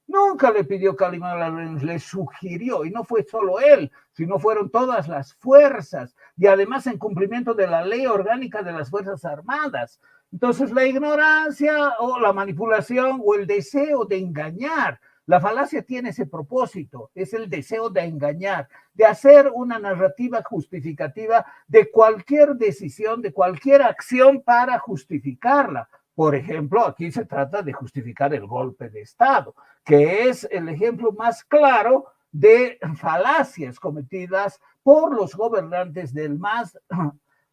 Nunca le pidió Calimán la renuncia, le sugirió, y no fue solo él, sino fueron todas las fuerzas, y además en cumplimiento de la ley orgánica de las Fuerzas Armadas. Entonces la ignorancia o la manipulación o el deseo de engañar, la falacia tiene ese propósito, es el deseo de engañar, de hacer una narrativa justificativa de cualquier decisión, de cualquier acción para justificarla. Por ejemplo, aquí se trata de justificar el golpe de Estado, que es el ejemplo más claro de falacias cometidas por los gobernantes del MAS,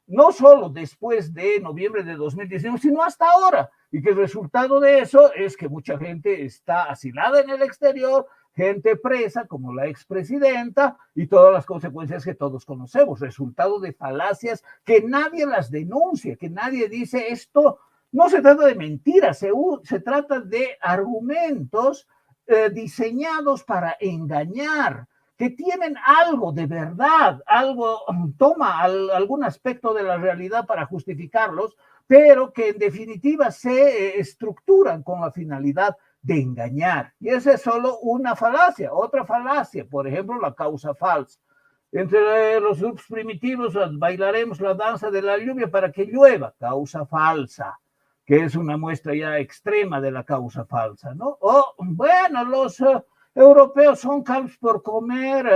no solo después de noviembre de 2019, sino hasta ahora. Y que el resultado de eso es que mucha gente está asilada en el exterior, gente presa como la expresidenta y todas las consecuencias que todos conocemos, resultado de falacias que nadie las denuncia, que nadie dice esto. No se trata de mentiras, se trata de argumentos diseñados para engañar, que tienen algo de verdad, algo toma algún aspecto de la realidad para justificarlos, pero que en definitiva se estructuran con la finalidad de engañar. Y esa es solo una falacia. Otra falacia, por ejemplo, la causa falsa. Entre los grupos primitivos bailaremos la danza de la lluvia para que llueva, causa falsa, que es una muestra ya extrema de la causa falsa, ¿no? O, bueno, los europeos son calvos por comer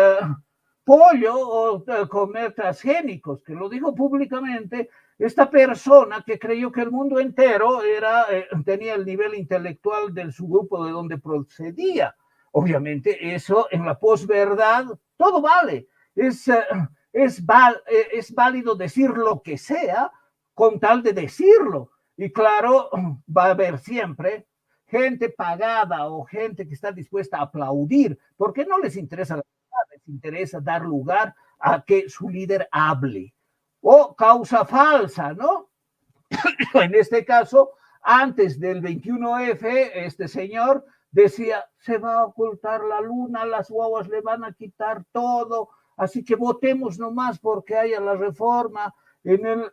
pollo o comer transgénicos, que lo dijo públicamente esta persona que creyó que el mundo entero tenía el nivel intelectual de su grupo de donde procedía. Obviamente eso en la posverdad todo vale, es válido decir lo que sea con tal de decirlo. Y claro, va a haber siempre gente pagada o gente que está dispuesta a aplaudir, porque no les interesa la verdad, les interesa dar lugar a que su líder hable. O causa falsa, ¿no? En este caso, antes del 21F, este señor decía, se va a ocultar la luna, las guaguas le van a quitar todo, así que votemos nomás porque haya la reforma en el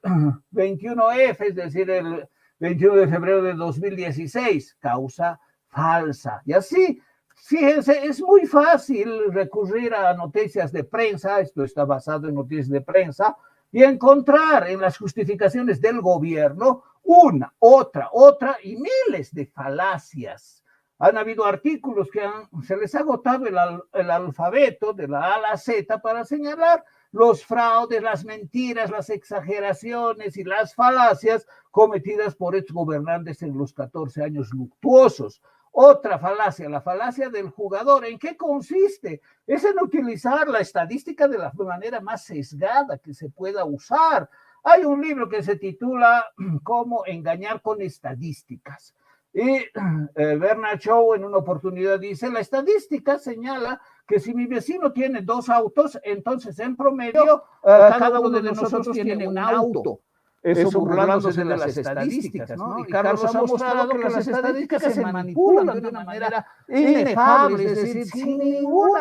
21F, es decir, 21 de febrero de 2016, causa falsa. Y así, fíjense, es muy fácil recurrir a noticias de prensa, esto está basado en noticias de prensa, y encontrar en las justificaciones del gobierno una, otra y miles de falacias. Han habido artículos que se les ha agotado el alfabeto de la A a la Z para señalar los fraudes, las mentiras, las exageraciones y las falacias cometidas por exgobernantes en los 14 años luctuosos. Otra falacia, la falacia del jugador. ¿En qué consiste? Es en utilizar la estadística de la manera más sesgada que se pueda usar. Hay un libro que se titula Cómo engañar con estadísticas. Y Bernard Shaw en una oportunidad dice, la estadística señala que si mi vecino tiene 2 autos, entonces en promedio cada uno de nosotros tiene un auto. Eso burlándose de las estadísticas, ¿no? Y Carlos ha mostrado que las estadísticas se manipulan de una manera inefable, es decir, sin ningún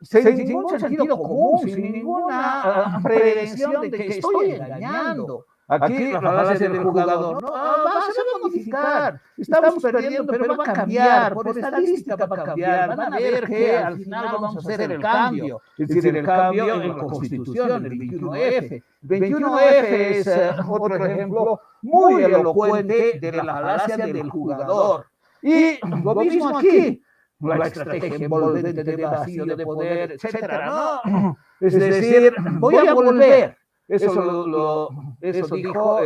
sentido común, sin ninguna prevención de que estoy engañando. Aquí la falacia del jugador, ¿no? Se va a modificar, estamos perdiendo, pero va a cambiar, por estadística va a cambiar, van a ver que al final vamos a hacer el cambio, es decir, el cambio en la Constitución, el 21F. 21F es otro ejemplo muy elocuente de la falacia del jugador. Y lo mismo aquí, la estrategia envolvente de vacío de poder, etcétera, ¿no? Es decir, voy a volver. Eso dijo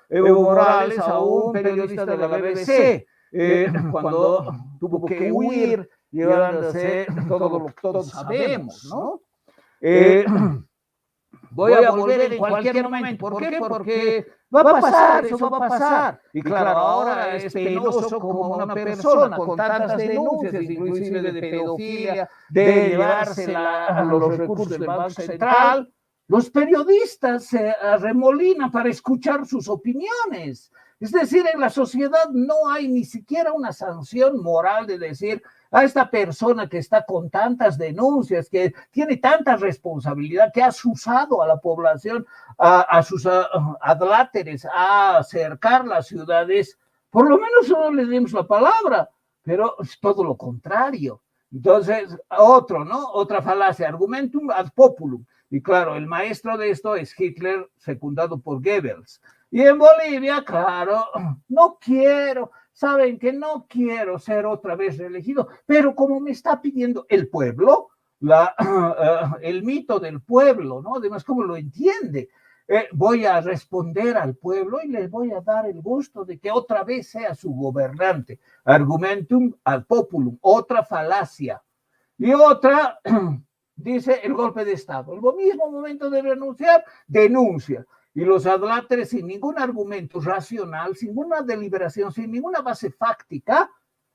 Evo Morales a un periodista de la BBC cuando tuvo que huir, llevándose todo lo que todos sabemos, ¿no? Voy a volver en cualquier momento. ¿Por qué? Porque va a pasar, eso va a pasar. Y claro, ahora es penoso como una persona con tantas denuncias, inclusive de pedofilia, de llevársela a los recursos del Banco Central. Los periodistas se arremolinan para escuchar sus opiniones. Es decir, en la sociedad no hay ni siquiera una sanción moral de decir a esta persona que está con tantas denuncias, que tiene tanta responsabilidad, que ha asusado a la población, a sus adláteres, a acercar las ciudades, por lo menos no le demos la palabra, pero es todo lo contrario. Entonces, otra falacia, argumentum ad populum. Y claro, el maestro de esto es Hitler, secundado por Goebbels. Y en Bolivia, claro, saben que no quiero ser otra vez reelegido, pero como me está pidiendo el pueblo, el mito del pueblo, ¿no? Además, ¿cómo lo entiende? Voy a responder al pueblo y les voy a dar el gusto de que otra vez sea su gobernante. Argumentum ad populum, otra falacia. Y otra... dice el golpe de Estado. El mismo momento de renunciar, denuncia. Y los adláteres, sin ningún argumento racional, sin ninguna deliberación, sin ninguna base fáctica,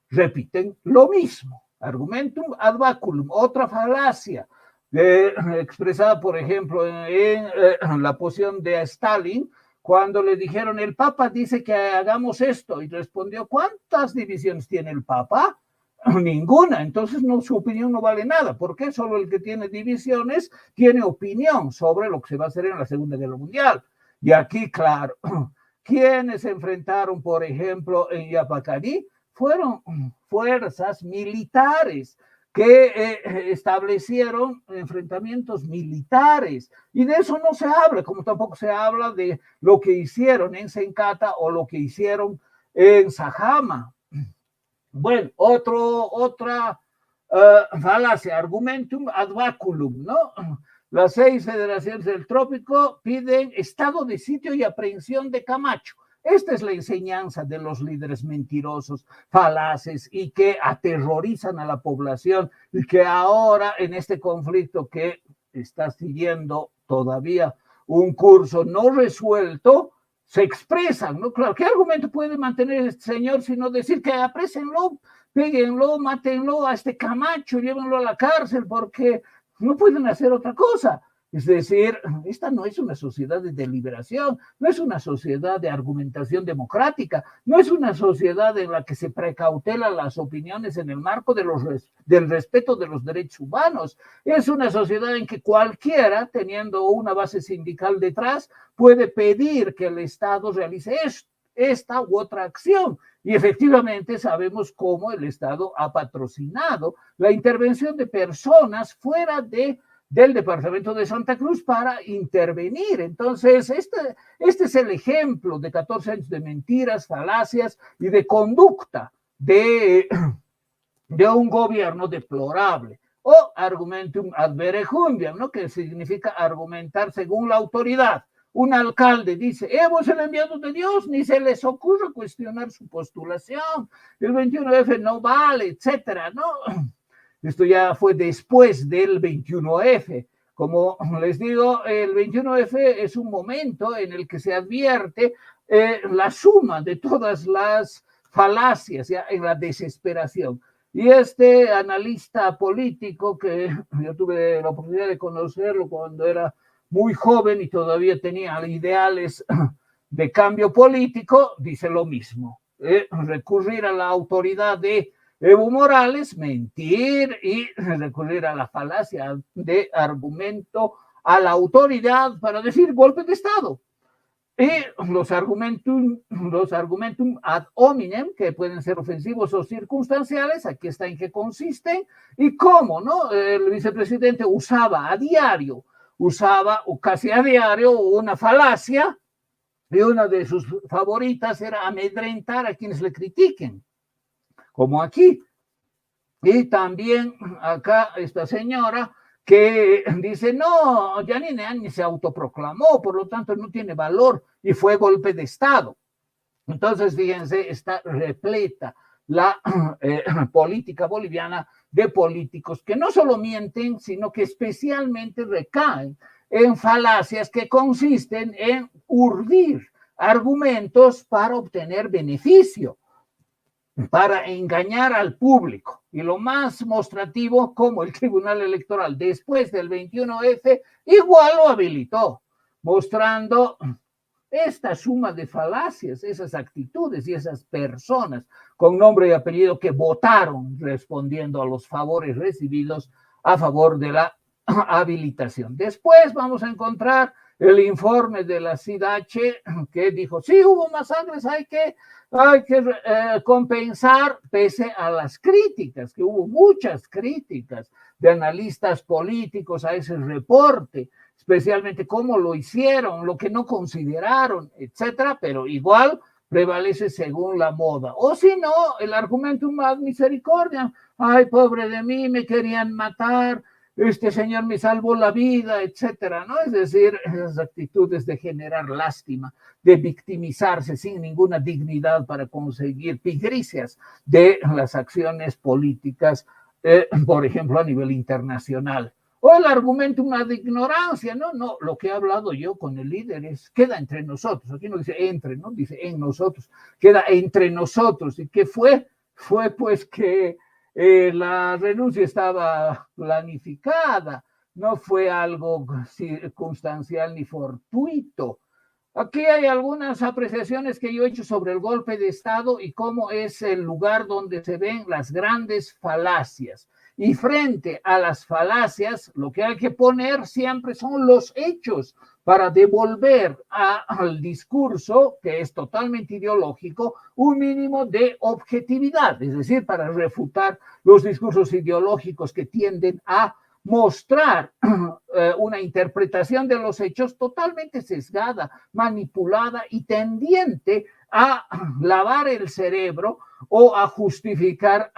repiten lo mismo. Argumentum ad baculum, otra falacia, expresada, por ejemplo, en la posición de Stalin, cuando le dijeron, el Papa dice que hagamos esto, y respondió, ¿cuántas divisiones tiene el Papa? Ninguna, entonces su opinión no vale nada. ¿Por qué? Solo el que tiene divisiones tiene opinión sobre lo que se va a hacer en la Segunda Guerra Mundial. Y aquí, claro, quienes se enfrentaron, por ejemplo, en Yapacarí, fueron fuerzas militares que establecieron enfrentamientos militares. Y de eso no se habla, como tampoco se habla de lo que hicieron en Sencata o lo que hicieron en Sajama. Bueno, otra falacia, argumentum ad baculum, ¿no? Las 6 federaciones del trópico piden estado de sitio y aprehensión de Camacho. Esta es la enseñanza de los líderes mentirosos, falaces y que aterrorizan a la población y que ahora en este conflicto que está siguiendo todavía un curso no resuelto, se expresan, ¿no? Claro, ¿qué argumento puede mantener este señor sino decir que aprésenlo, péguenlo, mátenlo a este Camacho, llévenlo a la cárcel porque no pueden hacer otra cosa? Es decir, esta no es una sociedad de deliberación, no es una sociedad de argumentación democrática, no es una sociedad en la que se precautela las opiniones en el marco del respeto de los derechos humanos. Es una sociedad en que cualquiera, teniendo una base sindical detrás, puede pedir que el Estado realice esta u otra acción. Y efectivamente sabemos cómo el Estado ha patrocinado la intervención de personas fuera del departamento de Santa Cruz para intervenir. Entonces, este es el ejemplo de 14 años de mentiras, falacias y de conducta de un gobierno deplorable. O argumentum ad verecundiam, ¿no? Que significa argumentar según la autoridad. Un alcalde dice, hemos el enviado de Dios, ni se les ocurre cuestionar su postulación, el 21F no vale, etcétera, ¿no? Esto ya fue después del 21F. Como les digo, el 21F es un momento en el que se advierte la suma de todas las falacias, ya, en la desesperación. Y este analista político, que yo tuve la oportunidad de conocerlo cuando era muy joven y todavía tenía ideales de cambio político, dice lo mismo. Recurrir a la autoridad de Evo Morales, mentir y recurrir a la falacia de argumento a la autoridad para decir golpe de Estado. Y los argumentum ad hominem, que pueden ser ofensivos o circunstanciales, aquí está en qué consisten y cómo, ¿no? El vicepresidente usaba o casi a diario una falacia, y una de sus favoritas era amedrentar a quienes le critiquen, como aquí. Y también acá esta señora que dice, no, Yanine Áñez se autoproclamó, por lo tanto no tiene valor y fue golpe de Estado. Entonces, fíjense, está repleta la política boliviana de políticos que no solo mienten, sino que especialmente recaen en falacias que consisten en urdir argumentos para obtener beneficio, para engañar al público. Y lo más mostrativo, como el Tribunal Electoral después del 21F igual lo habilitó, mostrando esta suma de falacias, esas actitudes y esas personas con nombre y apellido que votaron respondiendo a los favores recibidos a favor de la habilitación. Después vamos a encontrar el informe de la CIDH que dijo, sí, hubo masacres, hay que compensar, pese a las críticas, que hubo muchas críticas de analistas políticos a ese reporte, especialmente cómo lo hicieron, lo que no consideraron, etcétera, pero igual prevalece según la moda. O si no, el argumentum ad misericordiam, ay, pobre de mí, me querían matar, este señor me salvó la vida, etcétera, ¿no? Es decir, esas actitudes de generar lástima, de victimizarse sin ninguna dignidad para conseguir pigricias de las acciones políticas, por ejemplo, a nivel internacional. O el argumento de ignorancia, ¿no? No, lo que he hablado yo con el líder queda entre nosotros. Aquí no dice entre, ¿no? Dice en nosotros. Queda entre nosotros. ¿Y qué fue? Fue pues que la renuncia estaba planificada, no fue algo circunstancial ni fortuito. Aquí hay algunas apreciaciones que yo he hecho sobre el golpe de Estado y cómo es el lugar donde se ven las grandes falacias. Y frente a las falacias, lo que hay que poner siempre son los hechos para devolver al discurso, que es totalmente ideológico, un mínimo de objetividad, es decir, para refutar los discursos ideológicos que tienden a mostrar una interpretación de los hechos totalmente sesgada, manipulada y tendiente a lavar el cerebro o a justificar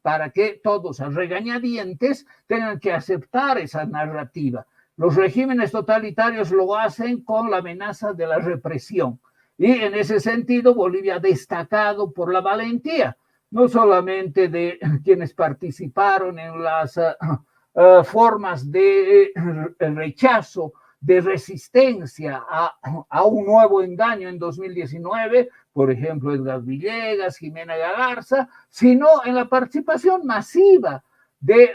para que todos a regañadientes tengan que aceptar esa narrativa. Los regímenes totalitarios lo hacen con la amenaza de la represión. Y en ese sentido, Bolivia ha destacado por la valentía, no solamente de quienes participaron en las formas de rechazo, de resistencia a un nuevo engaño en 2019, por ejemplo, Edgar Villegas, Jimena Galarza, sino en la participación masiva de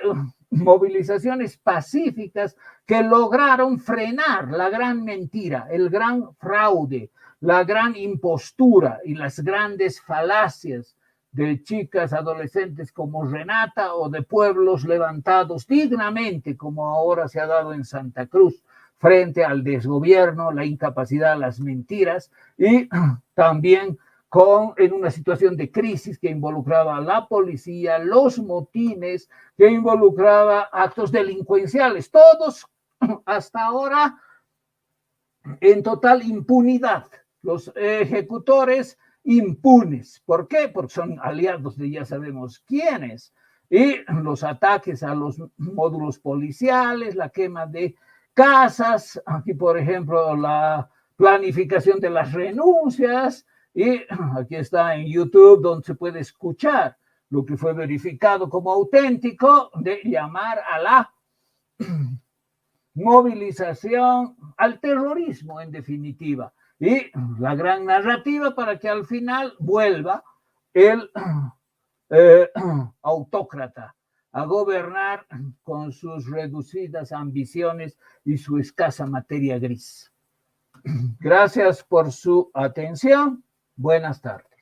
movilizaciones pacíficas que lograron frenar la gran mentira, el gran fraude, la gran impostura y las grandes falacias de chicas adolescentes como Renata o de pueblos levantados dignamente, como ahora se ha dado en Santa Cruz, frente al desgobierno, la incapacidad, las mentiras y también en una situación de crisis que involucraba a la policía, los motines, que involucraba actos delincuenciales, todos hasta ahora en total impunidad. Los ejecutores impunes. ¿Por qué? Porque son aliados de ya sabemos quiénes. Y los ataques a los módulos policiales, la quema de casas, aquí por ejemplo la planificación de las renuncias, y aquí está en YouTube donde se puede escuchar lo que fue verificado como auténtico de llamar a la movilización, al terrorismo en definitiva, y la gran narrativa para que al final vuelva el autócrata a gobernar con sus reducidas ambiciones y su escasa materia gris. Gracias por su atención. Buenas tardes.